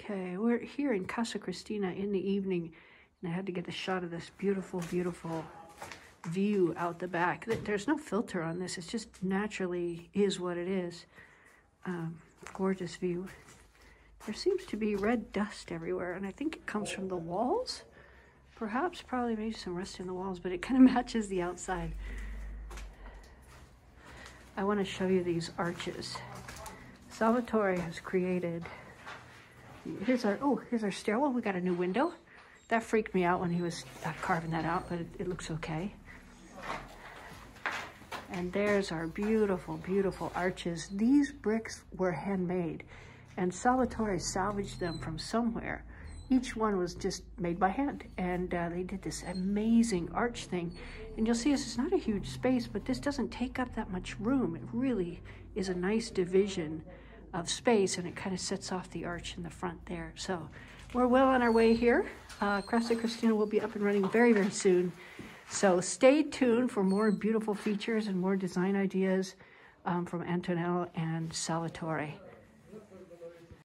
Okay, we're here in Casa Cristina in the evening, and I had to get a shot of this beautiful, beautiful view out the back. There's no filter on this. It's just naturally is what it is. Gorgeous view. There seems to be red dust everywhere, and I think it comes from the walls. Perhaps, probably maybe some rust in the walls, but it kind of matches the outside. I want to show you these arches. Salvatore has created, here's our stairwell. We got a new window. That freaked me out when he was carving that out, but it looks okay. And there's our beautiful, beautiful arches. These bricks were handmade, and Salvatore salvaged them from somewhere. Each one was just made by hand, and they did this amazing arch thing. And you'll see it's not a huge space, but this doesn't take up that much room. It really is a nice division of space, and it kind of sets off the arch in the front there. So we're well on our way here. Casa Cristina will be up and running very, very soon. So stay tuned for more beautiful features and more design ideas from Antonello and Salvatore.